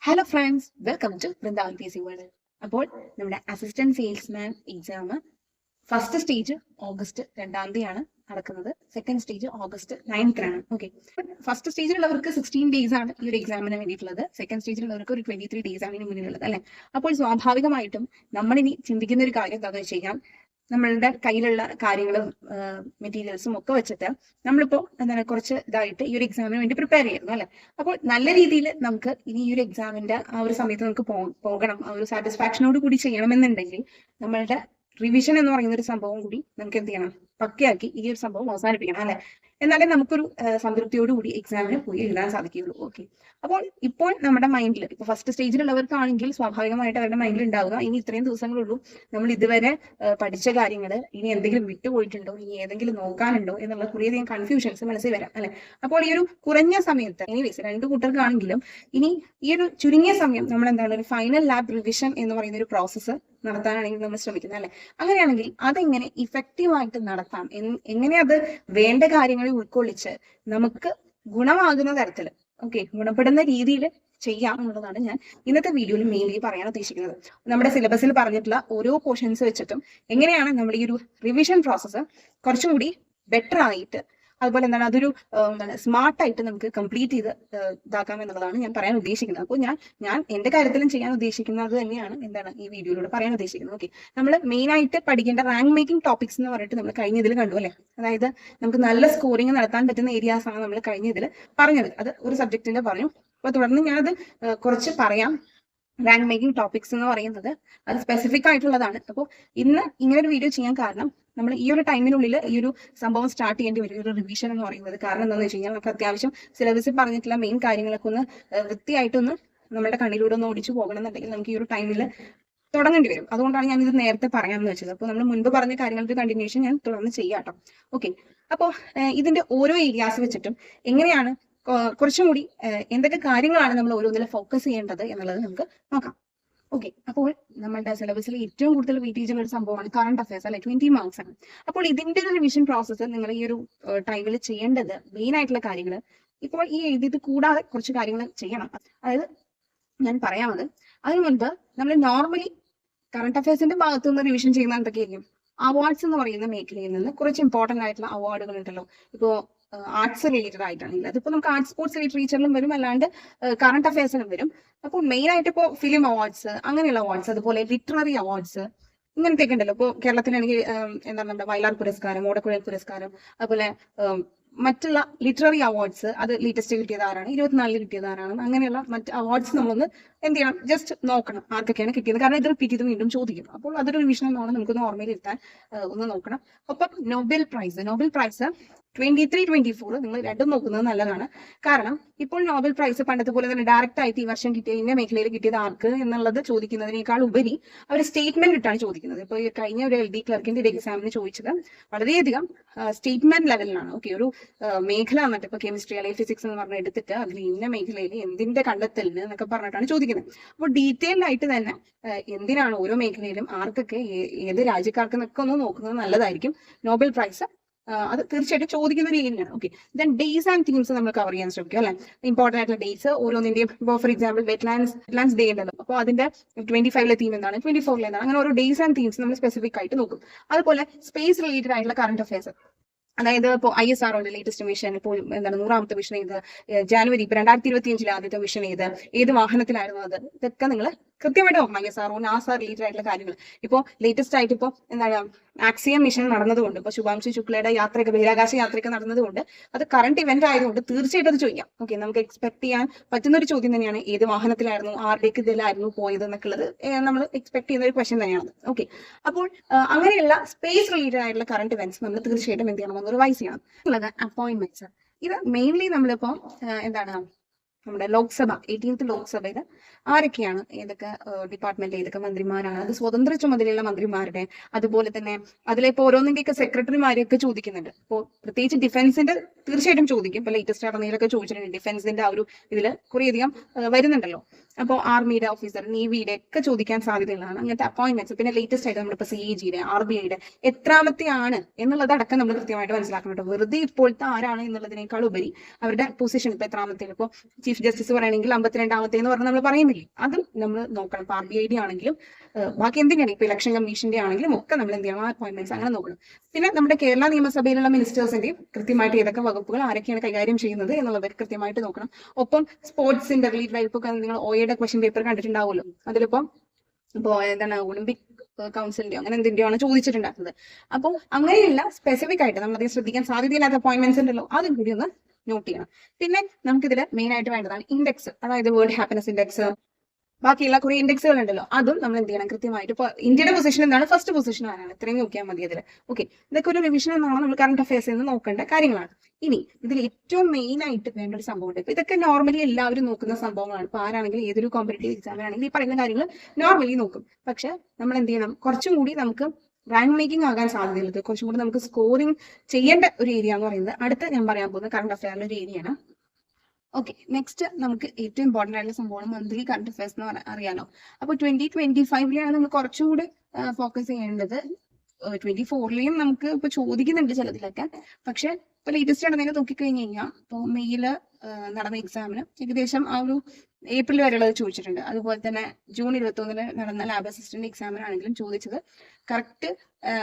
Hello friends, welcome to Vrindavan P C world. അപ്പോൾ നമ്മുടെ assistant salesman exam first stage August 2-ാം തീയതിയാണ് നടക്കുന്നത്. സെക്കൻഡ് സ്റ്റേജ് ഓഗസ്റ്റ് 9-നാണ്. ഓക്കെ, ഫസ്റ്റ് സ്റ്റേജിലുള്ളവർക്ക് 16 ഡേയ്സ് ആണ് ഈ ഒരു എക്സാമിന് വേണ്ടിയിട്ടുള്ളത്. സെക്കൻഡ് സ്റ്റേജിലുള്ളവർക്ക് ഒരു 23 ഡേയ്സ് ആണ് ഇതിന് മുന്നിലുള്ളത്, അല്ലെ? അപ്പോൾ സ്വാഭാവികമായിട്ടും നമ്മളിനി ചിന്തിക്കുന്ന ഒരു കാര്യം എന്താണെന്ന് വെച്ച് കഴിഞ്ഞാൽ, നമ്മളുടെ കയ്യിലുള്ള കാര്യങ്ങളും മെറ്റീരിയൽസും ഒക്കെ വെച്ചിട്ട് നമ്മളിപ്പോ എന്താണ് കുറച്ച് ഇതായിട്ട് ഈ ഒരു എക്സാമിന് വേണ്ടി പ്രിപ്പയർ ചെയ്യുന്നു, അല്ലെ? അപ്പോൾ നല്ല രീതിയിൽ നമുക്ക് ഇനി ഈ ഒരു എക്സാമിന്റെ ആ ഒരു സമയത്ത് നമുക്ക് പോകണം, ആ ഒരു സാറ്റിസ്ഫാക്ഷനോട് കൂടി ചെയ്യണമെന്നുണ്ടെങ്കിൽ നമ്മളുടെ റിവിഷൻ എന്ന് പറയുന്ന ഒരു സംഭവം കൂടി നമുക്ക് എന്ത് ചെയ്യണം, പക്കയാക്കി ഈ ഒരു സംഭവം അവസാനിപ്പിക്കണം, അല്ലെ? എന്നാലേ നമുക്കൊരു സംതൃപ്തിയോടുകൂടി എക്സാമിന് പോയി എഴുതാൻ സാധിക്കുകയുള്ളൂ. ഓക്കെ, അപ്പോൾ ഇപ്പോൾ നമ്മുടെ മൈൻഡിൽ ഇപ്പൊ ഫസ്റ്റ് സ്റ്റേജിലുള്ളവർക്കാണെങ്കിൽ സ്വാഭാവികമായിട്ട് അവരുടെ മൈൻഡിൽ ഉണ്ടാവുക, ഇനി ഇത്രയും ദിവസങ്ങളുള്ളൂ, നമ്മൾ ഇതുവരെ പഠിച്ച കാര്യങ്ങൾ ഇനി എന്തെങ്കിലും വിട്ടുപോയിട്ടുണ്ടോ, ഇനി ഏതെങ്കിലും നോക്കാനുണ്ടോ എന്നുള്ള കുറേയധികം കൺഫ്യൂഷൻസ് മനസ്സിൽ വരാം, അല്ലെ? അപ്പോൾ ഈ ഒരു കുറഞ്ഞ സമയത്ത് എനിവേസ് രണ്ടു കൂട്ടർക്കാണെങ്കിലും ഇനി ഈ ഒരു ചുരുങ്ങിയ സമയം നമ്മൾ എന്താണ് ഒരു ഫൈനൽ ലാബ് റിവിഷൻ എന്ന് പറയുന്ന ഒരു പ്രോസസ്സ് നടത്താനാണെങ്കിൽ നമ്മൾ ശ്രമിക്കുന്നത്, അല്ലെ? അങ്ങനെയാണെങ്കിൽ അതെങ്ങനെ ഇഫക്റ്റീവായിട്ട് നടത്താം, എങ്ങനെ അത് വേണ്ട കാര്യങ്ങളിൽ ഉൾക്കൊള്ളിച്ച് നമുക്ക് ഗുണമാകുന്ന തരത്തിൽ, ഓക്കെ, ഗുണപ്പെടുന്ന രീതിയിൽ ചെയ്യാം എന്നുള്ളതാണ് ഞാൻ ഇന്നത്തെ വീഡിയോയിൽ മെയിൻലി പറയാൻ ഉദ്ദേശിക്കുന്നത്. നമ്മുടെ സിലബസിൽ പറഞ്ഞിട്ടുള്ള ഓരോ പോർഷൻസ് വെച്ചിട്ടും എങ്ങനെയാണ് നമ്മൾ ഈ ഒരു റിവിഷൻ പ്രോസസ്സ് കുറച്ചും കൂടി ബെറ്റർ ആയിട്ട്, അതുപോലെ എന്താണ് അതൊരു സ്മാർട്ടായിട്ട് നമുക്ക് കംപ്ലീറ്റ് ചെയ്ത് ഇതാക്കാം എന്നുള്ളതാണ് ഞാൻ പറയാൻ ഉദ്ദേശിക്കുന്നത്. അപ്പോൾ ഞാൻ എന്റെ കാര്യത്തിലും ചെയ്യാൻ ഉദ്ദേശിക്കുന്നത് തന്നെയാണ് എന്താണ് ഈ വീഡിയോയിലൂടെ പറയാൻ ഉദ്ദേശിക്കുന്നത്. ഓക്കെ, നമ്മൾ മെയിൻ ആയിട്ട് പഠിക്കേണ്ട റാങ്ക് മേക്കിംഗ് ടോപ്പിക്സ് എന്ന് പറഞ്ഞിട്ട് നമ്മൾ കഴിഞ്ഞ ഇതിൽ കണ്ടു, അല്ലെ? അതായത് നമുക്ക് നല്ല സ്കോറിംഗ് നടത്താൻ പറ്റുന്ന ഏരിയാസ് ആണ് നമ്മൾ കഴിഞ്ഞ ഇതിൽ പറഞ്ഞത്. അത് ഒരു സബ്ജക്റ്റിന്റെ പറഞ്ഞു. അപ്പൊ തുടർന്ന് ഞാനത് കുറച്ച് പറയാം. റാങ്ക് മേക്കിംഗ് ടോപ്പിക്സ് എന്ന് പറയുന്നത് അത് സ്പെസിഫിക് ആയിട്ടുള്ളതാണ്. അപ്പോൾ ഇന്ന് ഇങ്ങനെ ഒരു വീഡിയോ ചെയ്യാൻ കാരണം, നമ്മൾ ഈ ഒരു ടൈമിനുള്ളിൽ ഈ ഒരു സംഭവം സ്റ്റാർട്ട് ചെയ്യേണ്ടി വരും, ഒരു റിവിഷൻ എന്ന് പറയുന്നത്. കാരണം എന്താണെന്ന് വെച്ച് കഴിഞ്ഞാൽ നമുക്ക് അത്യാവശ്യം സിലബസിൽ പറഞ്ഞിട്ടുള്ള മെയിൻ കാര്യങ്ങളൊക്കെ ഒന്ന് വൃത്തിയായിട്ടൊന്ന് നമ്മുടെ കണ്ണിലൂടെ ഒന്ന് ഓടിച്ചു പോകണം എന്നുണ്ടെങ്കിൽ നമുക്ക് ഈ ഒരു ടൈമിൽ തുടങ്ങേണ്ടി വരും. അതുകൊണ്ടാണ് ഞാൻ ഇത് നേരത്തെ പറയാമെന്ന് വെച്ചത്. അപ്പോൾ നമ്മൾ മുൻപ് പറഞ്ഞ കാര്യങ്ങളുടെ കണ്ടിന്യൂഷൻ ഞാൻ തുടർന്ന് ചെയ്യാം കേട്ടോ. ഓക്കെ, അപ്പോൾ ഇതിന്റെ ഓരോ ഏരിയാസ് വെച്ചിട്ടും എങ്ങനെയാണ് കുറച്ചും കൂടി എന്തൊക്കെ കാര്യങ്ങളാണ് നമ്മൾ ഓരോന്നിലും ഫോക്കസ് ചെയ്യേണ്ടത് എന്നുള്ളത് നമുക്ക് നോക്കാം. ഓക്കെ, അപ്പോൾ നമ്മളുടെ സിലബസിൽ ഏറ്റവും കൂടുതൽ വെയിറ്റേജ് ഉള്ള ഒരു സംഭവമാണ് കറണ്ട് അഫയേഴ്സ്, അല്ലെ? 20 മാർക്സ് ആണ്. അപ്പോൾ ഇതിന്റെ ഒരു റിവിഷൻ പ്രോസസ്സ് നിങ്ങൾ ഈ ഒരു ടൈമിൽ ചെയ്യേണ്ടത് മെയിൻ ആയിട്ടുള്ള കാര്യങ്ങൾ, ഇപ്പോൾ ഈ ഇത് കൂടാതെ കുറച്ച് കാര്യങ്ങൾ ചെയ്യണം. അതായത് ഞാൻ പറയാമത് അതിനു മുൻപ് നമ്മൾ നോർമലി കറണ്ട് അഫയേഴ്സിന്റെ ഭാഗത്തു നിന്ന് റിവിഷൻ ചെയ്യുന്ന എന്തൊക്കെയായിരിക്കും? അവാർഡ്സ് എന്ന് പറയുന്ന മേഖലയിൽ നിന്ന് കുറച്ച് ഇമ്പോർട്ടന്റ് ആയിട്ടുള്ള അവാർഡുകൾ ഉണ്ടല്ലോ. ഇപ്പോ ആർട്സ് റിലേറ്റഡ് ആയിട്ടാണെങ്കിൽ അതിപ്പോ നമുക്ക് ആർട്സ് സ്പോർട്സ് ലിറ്ററേച്ചറിലും വരും, അല്ലാണ്ട് കറണ്ട് അഫയേഴ്സിലും വരും. അപ്പോൾ മെയിൻ ആയിട്ട് ഇപ്പോൾ ഫിലിം അവാർഡ്സ്, അങ്ങനെയുള്ള അവാർഡ്സ്, അതുപോലെ ലിറ്റററി അവാർഡ്സ്, ഇങ്ങനത്തെയൊക്കെ ഉണ്ടല്ലോ. ഇപ്പോൾ കേരളത്തിലാണെങ്കിൽ എന്താണ് നമ്മുടെ വയലാർ പുരസ്കാരം, ഓടക്കുഴൽ പുരസ്കാരം, അതുപോലെ മറ്റുള്ള ലിറ്റററി അവാർഡ്സ്, അത് ലേറ്റസ്റ്റ് കിട്ടിയത് ആരാണ്, 24 കിട്ടിയത് ആരാണ്, അങ്ങനെയുള്ള മറ്റ് അവാർഡ്സ് നമ്മളൊന്ന് എന്ത് ചെയ്യണം, ജസ്റ്റ് നോക്കണം ആർക്കൊക്കെയാണ് കിട്ടിയത്. കാരണം ഇത് റിപ്പീറ്റ് ചെയ്ത് വീണ്ടും ചോദിക്കും. അപ്പോൾ അതൊരു റിവിഷൻ എന്നാണ് നമുക്കൊന്ന് ഓർമ്മയിൽ ഇരുത്താൻ ഒന്ന് നോക്കണം. ഒപ്പം നോബൽ പ്രൈസ് 23, 24 നിങ്ങൾ രണ്ടും നോക്കുന്നത് നല്ലതാണ്. കാരണം ഇപ്പോൾ നോബൽ പ്രൈസ് പണ്ടത്തെ പോലെ തന്നെ ഡയറക്റ്റ് ആയിട്ട് ഈ വർഷം കിട്ടിയ ഇന്ന മേഖലയിൽ കിട്ടിയത് ആർക്ക് എന്നുള്ളത് ചോദിക്കുന്നതിനേക്കാൾ ഉപരി അവർ സ്റ്റേറ്റ്മെന്റ് ഇട്ടാണ് ചോദിക്കുന്നത്. ഇപ്പോൾ കഴിഞ്ഞ ഒരു LD ക്ലർക്കിന്റെ ഒരു എക്സാമിന് ചോദിച്ചത് വളരെയധികം സ്റ്റേറ്റ്മെന്റ് ലെവലിലാണ്. ഓക്കെ, ഒരു മേഖല എന്നിട്ട് ഇപ്പൊ കെമിസ്ട്രി അല്ലെങ്കിൽ ഫിസിക്സ് എന്ന് പറഞ്ഞ് എടുത്തിട്ട് അതിൽ ഇന്ന മേഖലയിൽ എന്തിന്റെ കണ്ടെത്തലിന് എന്നൊക്കെ പറഞ്ഞിട്ടാണ് ചോദിക്കുന്നത്. അപ്പോൾ ഡീറ്റെയിൽഡ് ആയിട്ട് തന്നെ എന്തിനാണ് ഓരോ മേഖലയിലും ആർക്കൊക്കെ ഏത് രാജ്യക്കാർക്കെന്നൊക്കെ ഒന്ന് നോക്കുന്നത് നല്ലതായിരിക്കും. നോബൽ പ്രൈസ് അത് തീർച്ചയായിട്ടും ചോദിക്കുന്ന ഒരു ഏരിയയാണ്. Okay, then days and themes നമ്മൾ കവർ ചെയ്യാൻ ശ്രമിക്കും, അല്ലെ? ഇമ്പോർട്ടന്റ് ആയിട്ടുള്ള ഡേയ്സ് ഓരോന്നിന്റെയും. ഇപ്പോൾ ഫോർ എക്സാമ്പിൾ വെറ്റ്ലാൻഡ്സ് ഡേ ഉണ്ടല്ലോ, അപ്പോൾ അതിന്റെ 25 തീം എന്താണ്, 24 എന്താണ്, അങ്ങനെ ഓരോ ഡേയ്സ് ആൻഡ് തീംസ് നമ്മൾ സ്പെസിഫിക് ആയിട്ട് നോക്കും. അതുപോലെ സ്പേസ് റിലേറ്റഡ് ആയിട്ടുള്ള കറണ്ട് അഫയേഴ്സ്, അതായത് ഇപ്പോൾ ISROന്റെ ലേറ്റസ്റ്റ് മിഷൻ, ഇപ്പോൾ എന്താണ് 100ാമത്തെ മിഷൻ ഏത്, ജാനുവരി ഇപ്പൊ 2025 ആദ്യത്തെ മിഷൻ ഏത് വാഹനത്തിലായിരുന്നു അത്, ഇതൊക്കെ നിങ്ങൾ കൃത്യമായിട്ട് നോക്കണം. ISRO NASA റിലേറ്റഡ് ആയിട്ടുള്ള കാര്യങ്ങൾ. ഇപ്പോൾ ലേറ്റസ്റ്റ് ആയിട്ട് ഇപ്പോൾ എന്താണ് ആക്സിയം മിഷൻ നടന്നതുകൊണ്ട്, ഇപ്പൊ ശുഭാംശു ശുക്ലയുടെ യാത്രയൊക്കെ, ബഹിരാകാശ യാത്രയൊക്കെ നടന്നതുകൊണ്ട് അത് കറണ്ട് ഇവന്റ് ആയതുകൊണ്ട് തീർച്ചയായിട്ടും അത് ചോദിക്കാം. ഓക്കെ, നമുക്ക് എക്സ്പെക്ട് ചെയ്യാൻ പറ്റുന്ന ഒരു ചോദ്യം തന്നെയാണ് ഏത് വാഹനത്തിലായിരുന്നു, ആരുടെയൊക്കെ ഇതിലായിരുന്നു പോയത് എന്നൊക്കെ ഉള്ളത് നമ്മൾ എക്സ്പെക്ട് ചെയ്യുന്ന ഒരു ക്വസ്റ്റ്യൻ തന്നെയാണ്. ഓക്കെ, അപ്പോൾ അങ്ങനെയുള്ള സ്പേസ് റിലേറ്റഡ് ആയിട്ടുള്ള കറണ്ട് ഇവന്റ്സ് നമ്മൾ തീർച്ചയായിട്ടും എന്ത് ചെയ്യണം, ഒന്ന് റിവൈസ് ചെയ്യണം. ഉള്ളത് അപ്പോയിന്റ്മെന്റ്സ്, ഇത് മെയിൻലി നമ്മളിപ്പോ എന്താണ് നമ്മുടെ ലോക്സഭ 18th ലോക്സഭയിൽ ആരൊക്കെയാണ്, ഏതൊക്കെ ഡിപ്പാർട്ട്മെന്റ്, ഏതൊക്കെ മന്ത്രിമാരാണ്, അത് സ്വതന്ത്ര ചുമതലയുള്ള മന്ത്രിമാരുടെ, അതുപോലെ തന്നെ അതിലിപ്പോ ഓരോന്നിന്റെയൊക്കെ സെക്രട്ടറിമാരെയൊക്കെ ചോദിക്കുന്നുണ്ട്. ഇപ്പോൾ പ്രത്യേകിച്ച് ഡിഫൻസിന്റെ തീർച്ചയായിട്ടും ചോദിക്കും. ഇപ്പൊ ലേറ്റസ്റ്റ് നടന്നതിലൊക്കെ ചോദിച്ചിട്ടുണ്ട്. ഡിഫൻസിന്റെ ആ ഒരു ഇതിൽ കുറേയധികം വരുന്നുണ്ടല്ലോ. അപ്പോൾ ആർമിയുടെ ഓഫീസർ, നേവിയുടെ ഒക്കെ ചോദിക്കാൻ സാധ്യതയുള്ളതാണ് അങ്ങനത്തെ അപ്പോയിന്റ്മെന്റ്സ്. പിന്നെ ലേറ്റസ്റ്റ് ആയിട്ട് നമ്മളിപ്പോൾ CAG-യുടെ RBI-യുടെ എത്രാമത്തെ ആണ് എന്നുള്ളത് അടക്കം നമ്മൾ കൃത്യമായിട്ട് മനസ്സിലാക്കണം കേട്ടോ. വെറുതെ ഇപ്പോഴത്തെ ആരാണ് എന്നുള്ളതിനേക്കാൾ ഉപരി അവരുടെ പൊസിഷൻ ഇപ്പൊ എത്രാമത്തെ. ഇപ്പോൾ ചീഫ് ജസ്റ്റിസ് പറയണമെങ്കിൽ 52ാമത്തെ എന്ന് പറഞ്ഞാൽ നമ്മൾ പറയുന്നില്ലേ, അതും നമ്മൾ നോക്കണം. ഇപ്പൊ RBI-യുടെ ആണെങ്കിലും ബാക്കി എന്തിനാണ് ഇപ്പൊ ഇലക്ഷൻ കമ്മീഷന്റെ ആണെങ്കിലും ഒക്കെ നമ്മൾ എന്ത് ചെയ്യണം, അപ്പോയിന്റ്മെന്റ്സ് അങ്ങനെ നോക്കണം. പിന്നെ നമ്മുടെ കേരള നിയമസഭയിലുള്ള മിനിസ്റ്റേഴ്സിന്റെയും കൃത്യമായിട്ട് ഏതൊക്കെ വകുപ്പുകൾ ആരൊക്കെയാണ് കൈകാര്യം ചെയ്യുന്നത് എന്നുള്ളത് കൃത്യമായിട്ട് നോക്കണം. ഒപ്പം സ്പോർട്സിന്റെ റിലേറ്റഡ് ഇപ്പൊ നിങ്ങൾ OAയുടെ ക്വസ്റ്റ്യൻ പേപ്പർ കണ്ടിട്ടുണ്ടാവുമല്ലോ, അതിലിപ്പം ഇപ്പോ എന്താണ് ഒളിമ്പിക് കൗൺസിലിന്റെയോ അങ്ങനെ എന്തിന്റെയോ ആണ് ചോദിച്ചിട്ടുണ്ടായിരുന്നത്. അപ്പോൾ അങ്ങനെയുള്ള സ്പെസിഫിക് ആയിട്ട് നമ്മളത് ശ്രദ്ധിക്കാൻ സാധ്യതയില്ലാത്ത അപ്പോയിന്റ്മെന്റ്സ് ഉണ്ടല്ലോ, അതും കൂടി ഒന്ന് നോട്ട് ചെയ്യണം. പിന്നെ നമുക്കിതിൽ മെയിൻ ആയിട്ട് വേണ്ടതാണ് ഇൻഡെക്സ്, അതായത് വേൾഡ് ഹാപ്പിനെസ് ഇൻഡെക്സ്, ബാക്കിയുള്ള കുറെ ഇൻഡെക്സുകൾ ഉണ്ടല്ലോ, അതും നമ്മൾ എന്ത് ചെയ്യണം കൃത്യമായിട്ട്. ഇപ്പൊ ഇന്ത്യയുടെ പൊസിഷൻ എന്താണ്, ഫസ്റ്റ് പൊസിഷൻ ആരാണ്, ഇത്രയും നോക്കിയാൽ മതി അതിൽ. ഓക്കെ, ഇതൊക്കെ ഒരു റിവിഷൻ എന്നാണ് നമ്മൾ കറണ്ട് അഫയേഴ്സിൽ നിന്ന് നോക്കേണ്ട കാര്യങ്ങളാണ്. ഇനി ഇതിൽ ഏറ്റവും മെയിൻ ആയിട്ട് വേണ്ട ഒരു സംഭവമുണ്ട്. ഇപ്പൊ ഇതൊക്കെ നോർമലി എല്ലാവരും നോക്കുന്ന സംഭവങ്ങളാണ്. ഇപ്പൊ ആരാണെങ്കിലും ഏതൊരു കോമ്പറ്റേറ്റീവ് എക്സാമിനാണെങ്കിലും ഈ പറയുന്ന കാര്യങ്ങൾ നോർമലി നോക്കും. പക്ഷെ നമ്മൾ എന്ത് ചെയ്യണം, കുറച്ചും കൂടി നമുക്ക് റാങ്ക് മേക്കിംഗ് ആകാൻ സാധ്യതയുള്ളത്, കുറച്ചും കൂടി നമുക്ക് സ്കോറിംഗ് ചെയ്യേണ്ട ഒരു ഏരിയ എന്ന് പറയുന്നത് അടുത്ത ഞാൻ പറയാൻ പോകുന്ന കറണ്ട് അഫയറിന്റെ ഒരു ഏരിയയാണ്. ഓക്കെ, നെക്സ്റ്റ് നമുക്ക് ഏറ്റവും ഇമ്പോർട്ടന്റ് ആയിട്ടുള്ള സംഭവമാണ് മന്ത്ലി കറണ്ട് അഫയേഴ്സ് എന്ന് അറിയാലോ. അപ്പോൾ 2025-ലാണ് നമ്മൾ കുറച്ചുകൂടി ഫോക്കസ് ചെയ്യേണ്ടത്. 24-ലെയും നമുക്ക് ഇപ്പൊ ചോദിക്കുന്നുണ്ട് ചിലതിലൊക്കെ. പക്ഷെ ഇപ്പൊ ലേറ്റസ്റ്റ് ആയിട്ട് നോക്കിക്കഴിഞ്ഞ് കഴിഞ്ഞാൽ ഇപ്പോൾ മെയ്യില് നടന്ന എക്സാമിന് ഏകദേശം ആ ഒരു ഏപ്രിൽ വരെയുള്ളത് ചോദിച്ചിട്ടുണ്ട്. അതുപോലെ തന്നെ ജൂൺ 21-ന് നടന്ന ലാബ് അസിസ്റ്റന്റ് എക്സാമിനാണെങ്കിലും ചോദിച്ചത് കറക്റ്റ്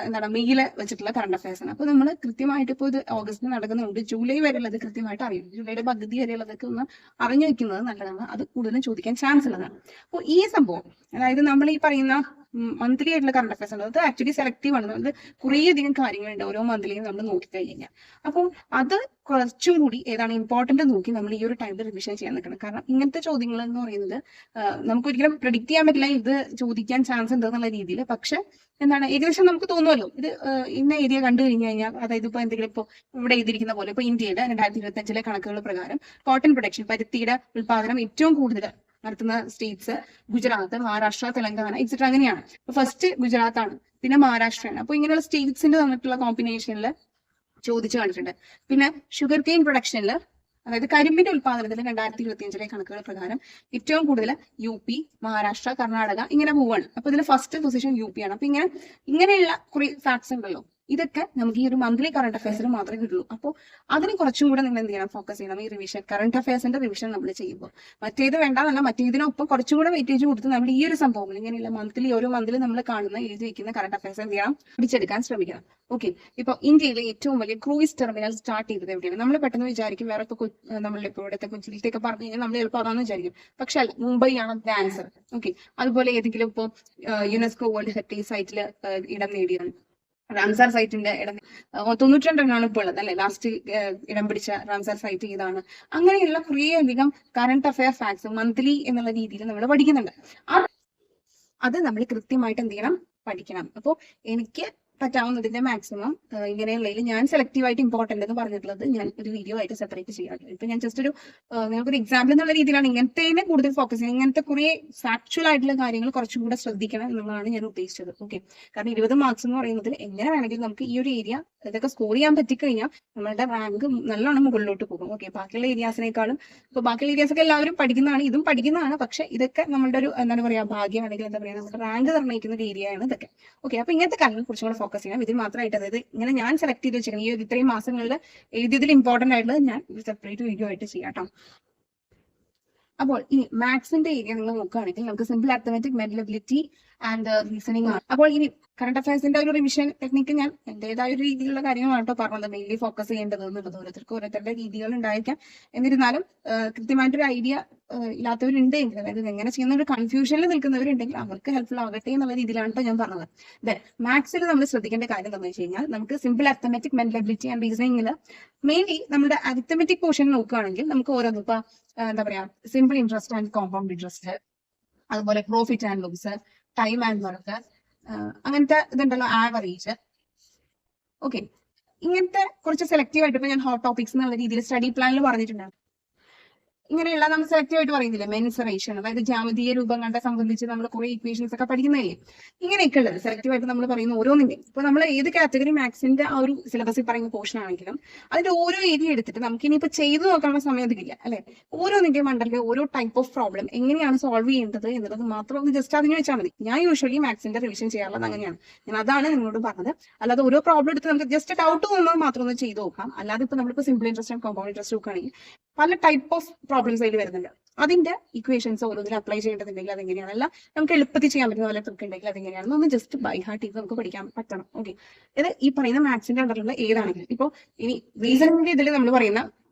എന്താണ് മെയ്യില് വെച്ചിട്ടുള്ള കറണ്ട് അഫയേഴ്സ് ആണ്. അപ്പൊ നമ്മൾ കൃത്യമായിട്ട് ഇപ്പോൾ ഇത് ഓഗസ്റ്റിൽ നടക്കുന്നുണ്ട്, ജൂലൈ വരെയുള്ളത് കൃത്യമായിട്ട് അറിയും. ജൂലൈയുടെ പകുതി വരെയുള്ളതൊക്കെ ഒന്ന് അറിഞ്ഞു വെക്കുന്നത് നല്ലതാണ്, അത് കൂടുതലും ചോദിക്കാൻ ചാൻസ് ഉള്ളതാണ്. അപ്പോൾ ഈ സംഭവം, അതായത് നമ്മൾ ഈ പറയുന്ന മന്ത്ലി ആയിട്ടുള്ള കറണ്ട് അഫയേഴ്സ് ഉണ്ട്, അത് ആക്ച്വലി സെലക്റ്റീവ് ആണ്. അത് കുറേയധികം കാര്യങ്ങളുണ്ട് ഓരോ മന്ത്ലിയും നമ്മൾ നോക്കിക്കഴിഞ്ഞാൽ. അപ്പോൾ അത് കുറച്ചും കൂടി ഏതാണ് ഇമ്പോർട്ടന്റ് നോക്കി നമ്മൾ ഈ ഒരു ടൈമിൽ റിവിഷൻ ചെയ്യാൻ നിൽക്കണം. കാരണം ഇങ്ങനത്തെ ചോദ്യങ്ങൾ എന്ന് പറയുന്നത് നമുക്ക് ഒരിക്കലും പ്രെഡിക്റ്റ് ചെയ്യാൻ പറ്റില്ല ഇത് ചോദിക്കാൻ ചാൻസ് ഉണ്ട് എന്നുള്ള രീതിയിൽ. പക്ഷെ എന്താണ് ഏകദേശം നമുക്ക് തോന്നുമല്ലോ ഇത് ഇന്ന ഏരിയ കണ്ടു കഴിഞ്ഞു കഴിഞ്ഞാൽ, അതായത് ഇപ്പൊ എന്തെങ്കിലും ഇപ്പോൾ ഇവിടെ എഴുതിയിരിക്കുന്ന പോലെ ഇപ്പൊ ഇന്ത്യയുടെ 2025-ലെ കണക്കുകൾ പ്രകാരം കോട്ടൺ പ്രൊഡക്ഷൻ, പരുത്തിയുടെ ഉൽപാദനം ഏറ്റവും കൂടുതൽ നടത്തുന്ന സ്റ്റേറ്റ്സ് ഗുജറാത്ത്, മഹാരാഷ്ട്ര, തെലങ്കാന എക്സെട്ര അങ്ങനെയാണ്. ഫസ്റ്റ് ഗുജറാത്ത് ആണ്, പിന്നെ മഹാരാഷ്ട്രയാണ്. അപ്പൊ ഇങ്ങനെയുള്ള സ്റ്റേറ്റ്സിന്റെ തന്നിട്ടുള്ള കോമ്പിനേഷനിൽ ചോദിച്ചു കണ്ടിട്ടുണ്ട്. പിന്നെ ഷുഗർ കെയിൻ പ്രൊഡക്ഷനിൽ, അതായത് കരിമ്പിന്റെ ഉൽപാദനത്തിൽ 2025-ലെ കണക്കുകൾ പ്രകാരം ഏറ്റവും കൂടുതൽ UP, മഹാരാഷ്ട്ര, കർണാടക ഇങ്ങനെ പോവാണ്. അപ്പൊ ഇതിൽ ഫസ്റ്റ് പൊസിഷൻ UP ആണ്. അപ്പൊ ഇങ്ങനെയുള്ള കുറെ ഫാക്ട്സ് ഉണ്ടല്ലോ, ഇതൊക്കെ നമുക്ക് ഈ ഒരു മന്ത്ലി കറണ്ട് അഫയേഴ്സിന് മാത്രമേ കിട്ടുള്ളൂ. അപ്പോൾ അതിന് കുറച്ചും കൂടെ നിങ്ങൾ എന്ത് ചെയ്യണം, ഫോക്കസ് ചെയ്യണം ഈ റിവിഷൻ, കറണ്ട് അഫയേഴ്സിന്റെ റിവിഷൻ നമ്മൾ ചെയ്യുമ്പോൾ. മറ്റേത് വേണ്ടാന്നല്ല, മറ്റേതിനൊപ്പം കുറച്ചും കൂടെ വെയിറ്റേജ് കൊടുത്ത് നമ്മൾ ഈ ഒരു സംഭവം ഇങ്ങനെയുള്ള മന്ത്ലി ഓരോ മന്ത്ലി നമ്മൾ കാണുന്ന എഴുതി വെക്കുന്ന കറണ്ട് അഫയേഴ്സ് എന്ത് ചെയ്യണം, പിടിച്ചെടുക്കാൻ ശ്രമിക്കണം. ഓക്കെ, ഇപ്പൊ ഇന്ത്യയിലെ ഏറ്റവും വലിയ ക്രൂയിസ് ടെർമിനൽ സ്റ്റാർട്ട് ചെയ്തത് എവിടെയാണ്? നമ്മൾ പെട്ടെന്ന് വിചാരിക്കും വേറെ ഇപ്പൊ നമ്മളിപ്പോ ഇവിടുത്തെ കൊച്ചിയിലത്തേക്ക് പറഞ്ഞു കഴിഞ്ഞാൽ നമ്മൾ എളുപ്പം അതാണെന്ന് വിചാരിക്കും. പക്ഷെ അല്ല, മുംബൈ ആണ് ആൻസർ. ഓക്കെ, അതുപോലെ ഏതെങ്കിലും ഇപ്പോൾ യുനെസ്കോ വേൾഡ് ഹെറിറ്റേജ് സൈറ്റിൽ ഇടം നേടിയത് റാംസാർ സൈറ്റിന്റെ ഇടം 92 ഇപ്പോൾ ഉള്ളത് അല്ലെ, ലാസ്റ്റ് ഇടം പിടിച്ച റാംസാർ സൈറ്റ് ഇതാണ്. അങ്ങനെയുള്ള കുറേ അധികം കറണ്ട് അഫയർ ഫാക്ട്സ് മന്ത്ലി എന്നുള്ള രീതിയിൽ നമ്മൾ പഠിക്കുന്നുണ്ട്. അത് നമ്മൾ കൃത്യമായിട്ട് എന്ത് ചെയ്യണം, പഠിക്കണം. അപ്പോൾ എനിക്ക് പറ്റാവുന്നതിന്റെ മാക്സിമം ഇങ്ങനെയുള്ളതിൽ ഞാൻ സെലക്റ്റീവായിട്ട് ഇമ്പോർട്ടന്റ് എന്ന് പറഞ്ഞിട്ടുള്ളത് ഞാൻ ഒരു വീഡിയോ ആയിട്ട് സെപ്പറേറ്റ് ചെയ്യാറുണ്ട്. ഇപ്പൊ ഞാൻ ജസ്റ്റ് ഒരു നിങ്ങൾക്കൊരു എക്സാമ്പിൾ എന്നുള്ള രീതിയിലാണ് ഇങ്ങനത്തെ കൂടുതൽ ഫോക്കസ് ചെയ്യുന്നത്. ഇങ്ങനത്തെ കുറെ ഫാക്ച്വൽ ആയിട്ടുള്ള കാര്യങ്ങൾ കുറച്ചും കൂടെ ശ്രദ്ധിക്കണം എന്നുള്ളതാണ് ഞാൻ ഉദ്ദേശിച്ചത്. ഓക്കെ, കാരണം 20 മാർക്സ് എന്ന് പറയുന്നത് എങ്ങനെ വേണമെങ്കിലും നമുക്ക് ഈ ഒരു ഏരിയ ഇതൊക്കെ സ്കോർ ചെയ്യാൻ പറ്റിക്കഴിഞ്ഞാൽ നമ്മളുടെ റാങ്ക് നല്ലോണം മുകളിലോട്ട് പോകും. ഓക്കെ, ബാക്കിയുള്ള ഏരിയാസിനേക്കാളും ഇപ്പൊ ബാക്കിയുള്ള ഏരിയാസ് ഒക്കെ എല്ലാവരും പഠിക്കുന്നതാണ്, ഇതും പഠിക്കുന്നതാണ്. പക്ഷെ ഇതൊക്കെ നമ്മളുടെ ഒരു എന്താണ് പറയാ ഭാഗ്യമാണെങ്കിൽ എന്താ പറയാ നമ്മുടെ റാങ്ക് നിർണ്ണയിക്കുന്ന ഒരു ഏരിയ ആണ് ഇതൊക്കെ. ഓക്കെ, അപ്പൊ ഇങ്ങനത്തെ കാര്യങ്ങൾ കുറച്ചും കൂടെ ഫോക്കസ് ചെയ്യണം. ഇതിൽ മാത്രമായിട്ട്, അതായത് ഇങ്ങനെ ഞാൻ സെലക്ട് ചെയ്ത് വെച്ചിരിക്കുന്നത് ഈ ഒരു ഇത്രയും മാസങ്ങളിൽ എഴുതിയതിൽ ഇമ്പോർട്ടന്റ് ആയിട്ടുള്ളത് ഞാൻ സെപ്പറേറ്റ് വീഡിയോ ആയിട്ട് ചെയ്യാം കേട്ടോ. അപ്പോൾ ഈ മാത്സിന്റെ ഏരിയ നിങ്ങൾ നോക്കുകയാണെങ്കിൽ നമുക്ക് simple arithmetic, mental ability and reasoning ആണ്. അപ്പോൾ ഇനി കറണ്ട് അഫയേഴ്സിന്റെ ഒരു റിവിഷൻ ടെക്നിക്ക് ഞാൻ എന്റേതായ ഒരു രീതിയിലുള്ള കാര്യങ്ങളാണ് കേട്ടോ പറഞ്ഞത്. മെയിൻലി ഫോക്കസ് ചെയ്യേണ്ടത് എന്നുള്ളത് ഓരോരുത്തരുടെ രീതികൾ ഉണ്ടായിരിക്കാം. എന്നിരുന്നാലും കൃത്യമായിട്ടൊരു ഐഡിയ ഇല്ലാത്തവരുണ്ടെങ്കിൽ, അതായത് എങ്ങനെ ചെയ്യുന്ന ഒരു കൺഫ്യൂഷനിൽ നിൽക്കുന്നവരുണ്ടെങ്കിൽ അവർക്ക് ഹെൽപ്ഫുൾ ആകട്ടെ എന്നുള്ള രീതിയിലാണ് ഇപ്പോൾ ഞാൻ പറഞ്ഞത്. ദെൻ മാത്സിൽ നമ്മൾ ശ്രദ്ധിക്കേണ്ട കാര്യം എന്താണെന്ന് വെച്ച് കഴിഞ്ഞാൽ നമുക്ക് simple arithmetic, mental ability and റീസണിംഗിൽ മെയിൻലി നമ്മുടെ അരിത്തമെറ്റിക് പോർഷൻ നോക്കുകയാണെങ്കിൽ നമുക്ക് ഓരോന്ന് ഇപ്പൊ എന്താ പറയാ simple interest and compound interest, അതുപോലെ profit and loss, time and work, അങ്ങനത്തെ ഇതുണ്ടല്ലോ, ആവറേജ്. ഓക്കെ, ഇങ്ങനത്തെ കുറച്ച് സെലക്റ്റീവ് ആയിട്ട് ഇപ്പൊ ഞാൻ ഹോട്ട് ടോപ്പിക്സ് എന്നുള്ള രീതിയിൽ സ്റ്റഡി പ്ലാനിൽ പറഞ്ഞിട്ടുണ്ടായിരുന്നു. ഇങ്ങനെയുള്ള നമ്മൾ സെലക്റ്റീവ് ആയിട്ട് പറയുന്നില്ലേ, മെൻസറേഷൻ, അതായത് ജാമിതീയ രൂപങ്ങളെ സംബന്ധിച്ച് നമ്മൾ കുറെ ഇക്വേഷൻസ് ഒക്കെ പഠിക്കുന്നില്ലേ, ഇങ്ങനെയൊക്കെ ഉള്ളത് സെലക്റ്റീവ് ആയിട്ട് നമ്മൾ പറയുന്ന ഓരോന്നിന്റെ. ഇപ്പൊ നമ്മൾ ഏത് കാറ്റഗറി മാത്സിന്റെ ആ ഒരു സിലബസിൽ പറയുന്ന പോർഷൻ ആണെങ്കിലും അതിന്റെ ഓരോ ഏരിയ എടുത്തിട്ട് നമുക്ക് ഇനിയിപ്പോ ചെയ്തു നോക്കാനുള്ള സമയം അതില്ല അല്ലെ. ഓരോന്നിന്റെയും അണ്ടറിലെ ഓരോ ടൈപ്പ് ഓഫ് പ്രോബ്ലം എങ്ങനെയാണ് സോൾവ് ചെയ്യേണ്ടത് എന്നുള്ളത് മാത്രം ഒന്ന് ജസ്റ്റ് അതിന് വെച്ചാൽ മതി. ഞാൻ യൂഷ്വലി മാത്സിന്റെ റിവിഷൻ ചെയ്യാറുള്ളത് അങ്ങനെയാണ്. ഞാൻ അതാണ് നിങ്ങളോട് പറഞ്ഞത്. അല്ലാതെ ഓരോ പ്രോബ്ലം എടുത്ത് നമുക്ക് ജസ്റ്റ് ഡൗട്ട് തോന്നുന്നത് മാത്രം ഒന്ന് ചെയ്ത് നോക്കാം. അല്ലാതെ ഇപ്പൊ നമ്മളിപ്പോ simple interest and compound interest നോക്കുകയാണെങ്കിൽ പല ടൈപ്പ് ഓഫ് പ്രോബ്ലംസ് അതിൽ വരുന്നുണ്ട്. അതിന്റെ ഇക്വേഷൻസ് ഓരോന്നിലും അപ്ലൈ ചെയ്യേണ്ടതുണ്ടെങ്കിൽ അതെങ്ങനെയാണ്, അല്ല നമുക്ക് എളുപ്പത്തിൽ ചെയ്യാൻ പറ്റുന്ന പോലെ ട്രിക്ക് ഉണ്ടെങ്കിൽ അതെങ്ങനെയാണെന്ന് ഒന്ന് ജസ്റ്റ് ബൈ ഹാർട്ട് ചെയ്ത് നമുക്ക് പഠിക്കാൻ പറ്റണം. ഓക്കെ, ഇത് ഈ പറയുന്ന മാത്സിന്റെ അണ്ടറിലുള്ള ഏതാണെങ്കിലും. ഇപ്പൊ ഇനി റീസണിന്റെ ഇതിൽ നമ്മൾ പറയുന്ന